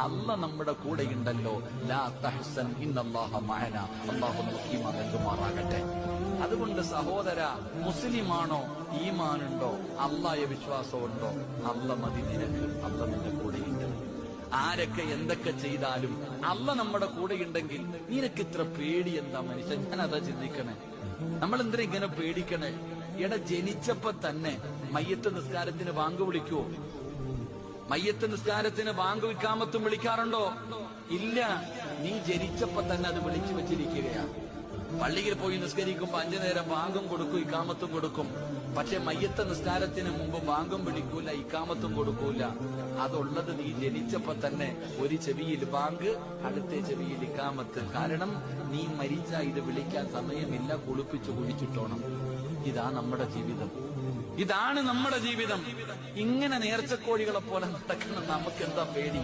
അല്ല നമ്മുടെ കൂടെയുണ്ടല്ലോ. ലാ തഹ്സൻ ഇന്നല്ലാഹ മഅന. അല്ലാഹു നമുക്ക് ഈമാൻ നൽകുമാറാകട്ടെ. അതുകൊണ്ട് സഹോദര, മുസ്ലിമാണോ, ഈമാനുണ്ടോ, അല്ലാഹയെ വിശ്വാസമുണ്ടോ, അല്ല മതി നിനക്ക്. അല്ല നിന്റെ കൂടെയുണ്ട്. ആരൊക്കെ എന്തൊക്കെ ചെയ്താലും അല്ല നമ്മുടെ കൂടെയുണ്ടെങ്കിൽ നിനക്ക് ഇത്ര പേടി എന്താ മനുഷ്യൻ? ഞാൻ അതാ ചിന്തിക്കണേ. നമ്മൾ എന്തിനാ ഇങ്ങനെ പേടിക്കണേ? ജനിച്ചപ്പോ തന്നെ മയ്യത്ത് നിസ്കാരത്തിന് ബാങ്ക് വിളിക്കുവോ? മയ്യത്ത് നിസ്കാരത്തിന് ബാങ്ക് ഇഖാമത്തും വിളിക്കാറുണ്ടോ? ഇല്ല. നീ ജനിച്ചപ്പോ തന്നെ അത് വിളിച്ചു വെച്ചിരിക്കുകയാണ്. പള്ളിയിൽ പോയി നിസ്കരിക്കുമ്പോ 5 നേരം ബാങ്കും കൊടുക്കും, ഇഖാമത്തും കൊടുക്കും. പക്ഷെ മയ്യത്ത നിസ്കാരത്തിന് മുമ്പ് ബാങ്കും വിളിക്കൂല, ഇഖാമത്തും കൊടുക്കൂല. അതുള്ളത് നീ ജനിച്ചപ്പോ തന്നെ. ഒരു ചെവിയിൽ ബാങ്ക്, അടുത്ത ചെവിയിൽ ഇഖാമത്ത്. കാരണം നീ മരിച്ച ഇത് വിളിക്കാൻ സമയമില്ല, കുളിപ്പിച്ചു കുഴിച്ചിട്ടോണം. ഇതാ നമ്മുടെ ജീവിതം. ഇതാണ് നമ്മുടെ ജീവിതം. ഇങ്ങനെ നേർച്ചക്കോഴികളെ പോലെ നടക്കണം. നമുക്കെന്താ പേടി?